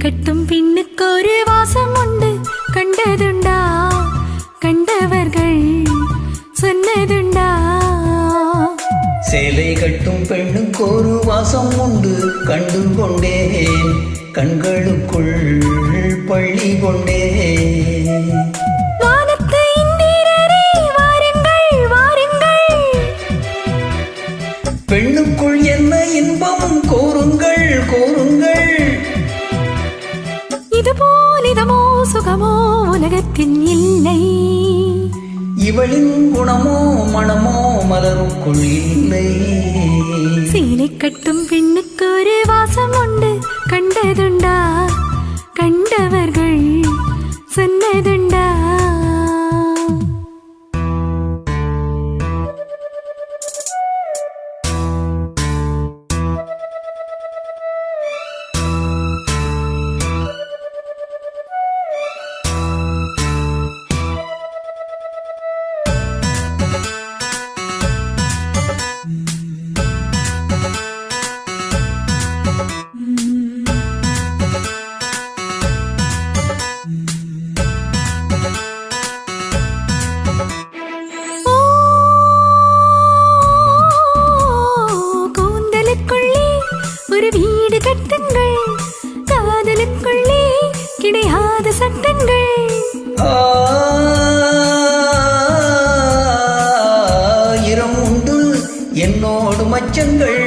கட்டும் பெண்ணுக்கு ஒரு வாசம் உண்டு, கண்டதுண்டா? கண்டவர்கள் சொன்னதுண்டா? சேலை கட்டும் பெண்ணுக்கு ஒரு வாசம் உண்டு, கண்டு கொண்டேன் கண்களுக்குள் பள்ளி கொண்டேன். வானத்து இந்திரரே வாருங்கள் வாருங்கள், பெண்ணுக்குள் என்ன இன்பம் கூறுங்கள் கூறுங்கள். இதுபோல் இதமோ சுகமோ உலகத்தில் இல்லை, இவளின் குணமோ மனமோ மலருக்குள் இல்லை. சேலை கட்டும் பெண்ணுக்கு ஒரு வாசம் உண்டு, கண்டதுண்டா? கண்டவர்கள் சொன்னதுண்டா? ஒரு வீடு கட்டுங்கள், காதலுக்குள்ளே கிடையாத சட்டங்கள். ஆயிரம் உண்டு என்னோடு மச்சங்கள்,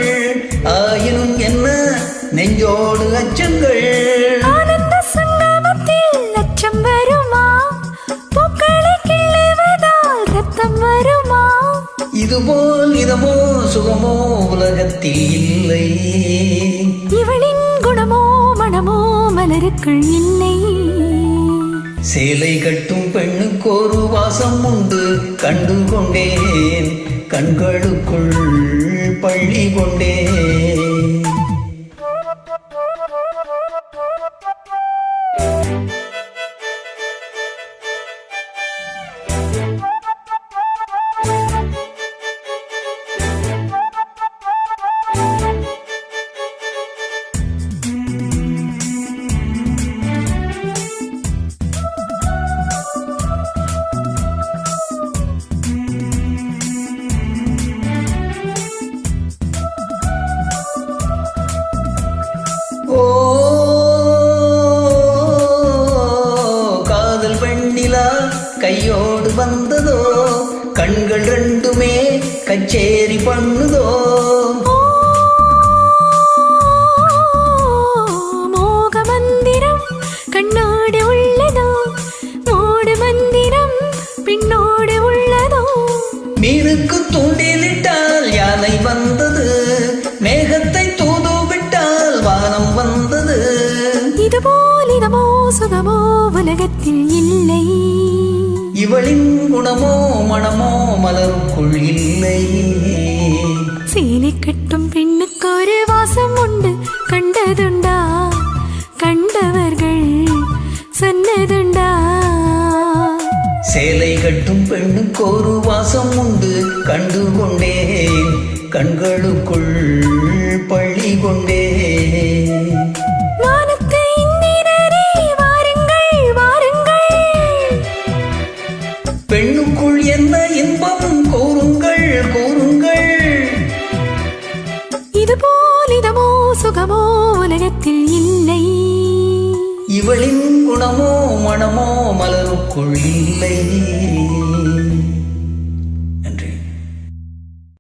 ஆயினும் என்ன நெஞ்சோடு அச்சங்கள். ஆனந்த சங்கமத்தில் அச்சம் வருமா? பூக்களை கிள்ளுவதால் ரத்தம் வருமா? இதுபோல் இதமோ சுகமோ உலகத்தில் இல்லை, இவளின் குணமோ மனமோ மலருக்குள் இல்லை. சேலை கட்டும் பெண்ணுக்கு ஒரு வாசம் உண்டு, கண்டு கொண்டேன் கண்களுக்குள் பள்ளி கொண்டேன். ஓ காதல் பெண்ணிலா கையோடு வந்ததோ, கண்கள் ரெண்டுமே கச்சேரி பண்ணுதோ. மோக மந்திரம் கண்ணோடு உள்ளதோ, மோடு மந்திரம் பின்னோடு உள்ளதோ. மீனுக்கு தூண்டிலிட்டால் யானை வந்தது, மேகத்தை தூது விட்டால் வானம் வந்தது. இதுபோல் இதமோ சுகமோ உலகத்தில் இல்லை, இவளின் குணமோ மனமோ மலருக்குள் இல்லை. சேலை கட்டும் பெண்ணுக்கு ஒரு வாசம் உண்டு, கண்டதுண்டா? கண்டவர்கள் சொன்னதுண்டா? சேலை கட்டும் பெண்ணுக்கு ஒரு வாசம் உண்டு, கண்டு கொண்டேன் கண்களுக்குள் பள்ளி கொண்டேன். வானத்து இந்திரரே வாருங்கள் வாருங்கள், பெண்ணுக்குள் என்ன இன்பம் கூறுங்கள் கூறுங்கள். இதுபோல் இதமோ சுகமோ உலகத்தில் இல்லை, இவளின் குணமோ மனமோ மலருக்குள் இல்லை.